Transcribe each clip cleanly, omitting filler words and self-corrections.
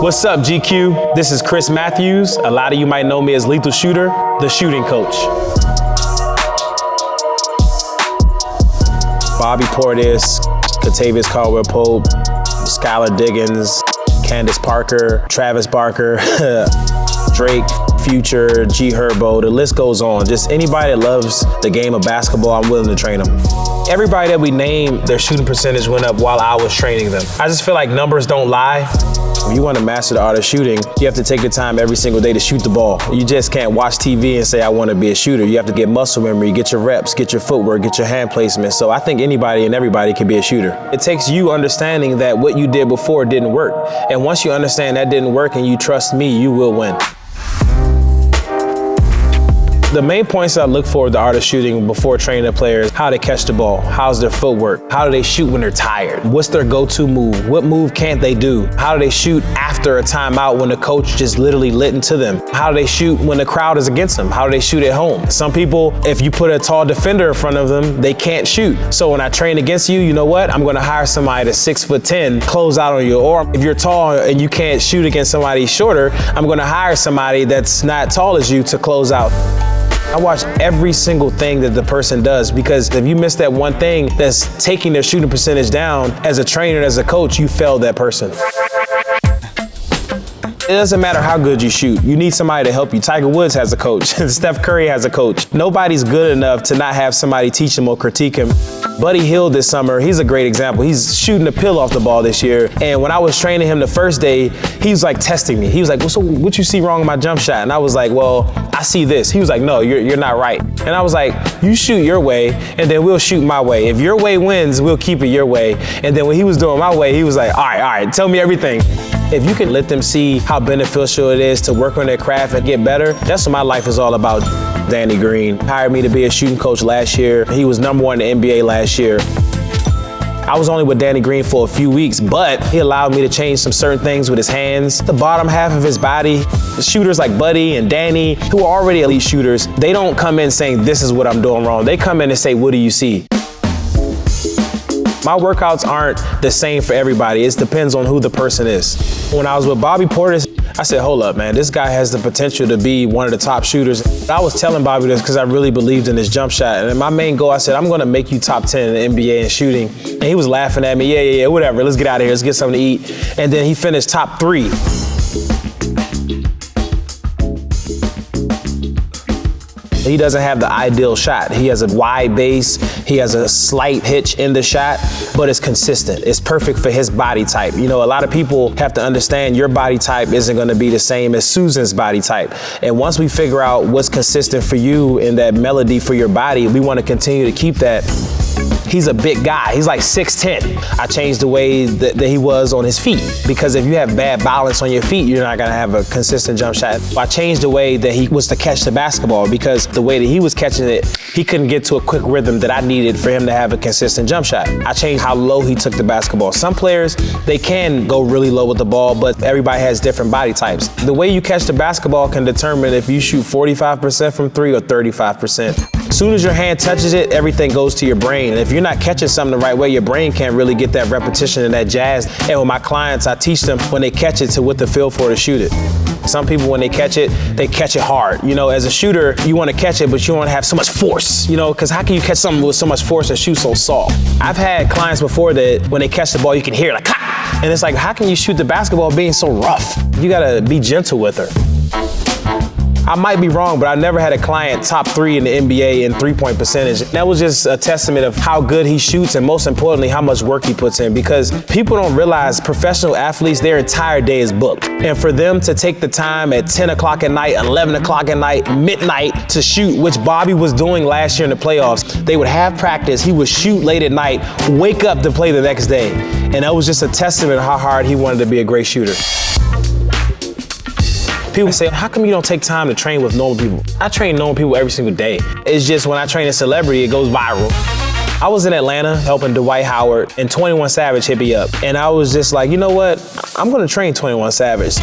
What's up, GQ? This is Chris Matthews. A lot of you might know me as Lethal Shooter, the shooting coach. Bobby Portis, Katavious Caldwell-Pope, Skylar Diggins, Candace Parker, Travis Barker, Drake, Future, G Herbo, the list goes on. Just anybody that loves the game of basketball, I'm willing to train them. Everybody that we named, their shooting percentage went up while I was training them. I just feel like numbers don't lie. If you want to master the art of shooting, you have to take the time every single day to shoot the ball. You just can't watch TV and say, I want to be a shooter. You have to get muscle memory, get your reps, get your footwork, get your hand placement. So I think anybody and everybody can be a shooter. It takes you understanding that what you did before didn't work. And once you understand that didn't work and you trust me, you will win. The main points I look for with the art of shooting before training a player is how they catch the ball, how's their footwork, how do they shoot when they're tired, what's their go-to move, what move can't they do, how do they shoot after a timeout when the coach just literally lit into them, how do they shoot when the crowd is against them, how do they shoot at home. Some people, if you put a tall defender in front of them, they can't shoot. So when I train against you, you know what? I'm gonna hire somebody that's 6'10", close out on you. Or if you're tall and you can't shoot against somebody shorter, I'm gonna hire somebody that's not tall as you to close out. I watch every single thing that the person does, because if you miss that one thing that's taking their shooting percentage down, as a trainer, as a coach, you failed that person. It doesn't matter how good you shoot. You need somebody to help you. Tiger Woods has a coach. Steph Curry has a coach. Nobody's good enough to not have somebody teach him or critique him. Buddy Hield this summer, he's a great example. He's shooting a pill off the ball this year. And when I was training him the first day, he was like testing me. He was like, well, so what you see wrong with my jump shot? And I was like, well, I see this. He was like, no, you're not right. And I was like, you shoot your way, and then we'll shoot my way. If your way wins, we'll keep it your way. And then when he was doing my way, he was like, all right, tell me everything. If you can let them see how beneficial it is to work on their craft and get better, that's what my life is all about. Danny Green hired me to be a shooting coach last year. He was #1 in the NBA last year. I was only with Danny Green for a few weeks, but he allowed me to change some certain things with his hands. The bottom half of his body, the shooters like Buddy and Danny, who are already elite shooters, they don't come in saying, this is what I'm doing wrong. They come in and say, what do you see? My workouts aren't the same for everybody. It depends on who the person is. When I was with Bobby Portis, I said, hold up, man, this guy has the potential to be one of the top shooters. I was telling Bobby this because I really believed in his jump shot. And my main goal, I said, I'm gonna make you top 10 in the NBA in shooting. And he was laughing at me, yeah, whatever, let's get out of here, let's get something to eat. And then he finished top 3. He doesn't have the ideal shot. He has a wide base, he has a slight hitch in the shot, but it's consistent. It's perfect for his body type. You know, a lot of people have to understand your body type isn't gonna be the same as Susan's body type. And once we figure out what's consistent for you and that melody for your body, we wanna continue to keep that. He's a big guy. He's like 6'10". I changed the way that he was on his feet, because if you have bad balance on your feet, you're not gonna have a consistent jump shot. I changed the way that he was to catch the basketball, because the way that he was catching it, he couldn't get to a quick rhythm that I needed for him to have a consistent jump shot. I changed how low he took the basketball. Some players, they can go really low with the ball, but everybody has different body types. The way you catch the basketball can determine if you shoot 45% from 3 or 35%. As soon as your hand touches it, everything goes to your brain. And if you're not catching something the right way, your brain can't really get that repetition and that jazz. And with my clients, I teach them when they catch it to what to feel for to shoot it. Some people, when they catch it hard. You know, as a shooter, you want to catch it, but you don't want to have so much force, you know, because how can you catch something with so much force and shoot so soft? I've had clients before that when they catch the ball, you can hear it like, ha! And it's like, how can you shoot the basketball being so rough? You got to be gentle with her. I might be wrong, but I never had a client top 3 in the NBA in three-point percentage. That was just a testament of how good he shoots, and most importantly, how much work he puts in, because people don't realize professional athletes, their entire day is booked. And for them to take the time at 10 o'clock at night, 11 o'clock at night, midnight to shoot, which Bobby was doing last year in the playoffs, they would have practice, he would shoot late at night, wake up to play the next day. And that was just a testament of how hard he wanted to be a great shooter. People say, how come you don't take time to train with normal people? I train normal people every single day. It's just when I train a celebrity, it goes viral. I was in Atlanta helping Dwight Howard, and 21 Savage hit me up. And I was just like, you know what? I'm gonna train 21 Savage.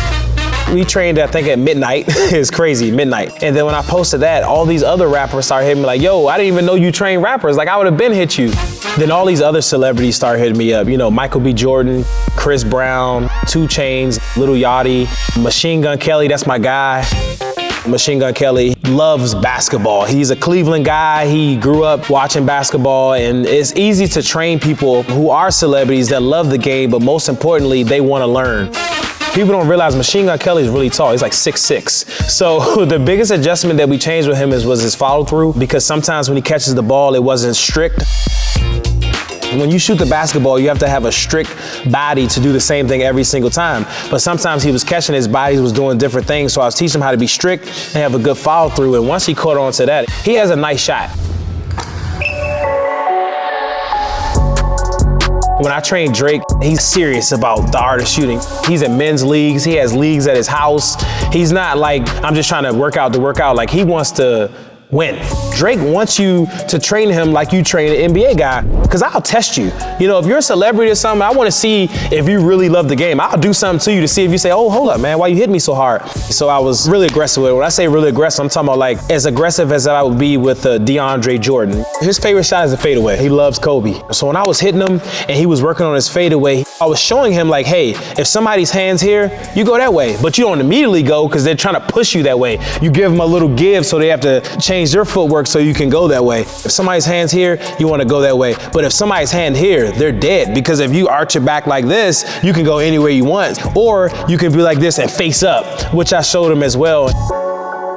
We trained, I think, at midnight. It's crazy, midnight. And then when I posted that, all these other rappers started hitting me like, yo, I didn't even know you train rappers. Like, I would have been hit you. Then all these other celebrities started hitting me up. You know, Michael B. Jordan, Chris Brown, 2 Chainz, Lil Yachty, Machine Gun Kelly, that's my guy. Machine Gun Kelly loves basketball. He's a Cleveland guy. He grew up watching basketball, and it's easy to train people who are celebrities that love the game, but most importantly, they want to learn. People don't realize Machine Gun Kelly is really tall. He's like 6'6". So the biggest adjustment that we changed with him was his follow through, because sometimes when he catches the ball, it wasn't strict. When you shoot the basketball, you have to have a strict body to do the same thing every single time. But sometimes he was catching his body, was doing different things. So I was teaching him how to be strict and have a good follow through. And once he caught on to that, he has a nice shot. When I train Drake, he's serious about the art of shooting. He's in men's leagues. He has leagues at his house. He's not like, I'm just trying to work out to work out. Like, he wants to win. Drake wants you to train him like you train an NBA guy, because I'll test you. You know, if you're a celebrity or something, I want to see if you really love the game. I'll do something to you to see if you say, oh, hold up, man, why you hit me so hard? So I was really aggressive with it. When I say really aggressive, I'm talking about like as aggressive as I would be with DeAndre Jordan. His favorite shot is a fadeaway. He loves Kobe. So when I was hitting him and he was working on his fadeaway, I was showing him like, hey, if somebody's hand's here, you go that way. But you don't immediately go because they're trying to push you that way. You give them a little give so they have to change their footwork so you can go that way. If somebody's hand's here, you want to go that way. But if somebody's hand here, they're dead, because if you arch your back like this, you can go anywhere you want. Or you can be like this and face up, which I showed him as well.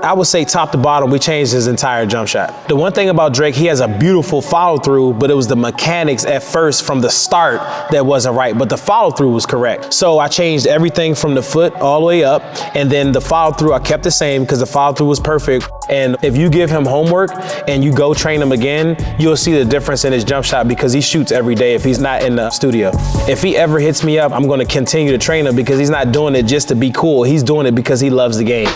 I would say top to bottom, we changed his entire jump shot. The one thing about Drake, he has a beautiful follow through, but it was the mechanics at first from the start that wasn't right, but the follow through was correct. So I changed everything from the foot all the way up, and then the follow through, I kept the same because the follow through was perfect. And if you give him homework and you go train him again, you'll see the difference in his jump shot, because he shoots every day if he's not in the studio. If he ever hits me up, I'm gonna continue to train him, because he's not doing it just to be cool. He's doing it because he loves the game.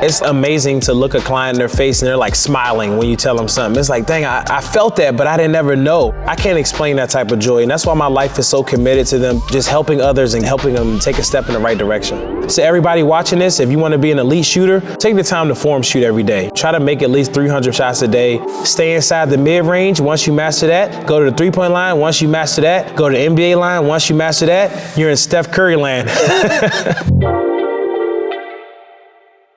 It's amazing to look a client in their face and they're like smiling when you tell them something. It's like, dang, I felt that, but I didn't ever know. I can't explain that type of joy. And that's why my life is so committed to them, just helping others and helping them take a step in the right direction. So everybody watching this, if you want to be an elite shooter, take the time to form shoot every day. Try to make at least 300 shots a day. Stay inside the mid-range. Once you master that, go to the three-point line. Once you master that, go to the NBA line. Once you master that, you're in Steph Curry land.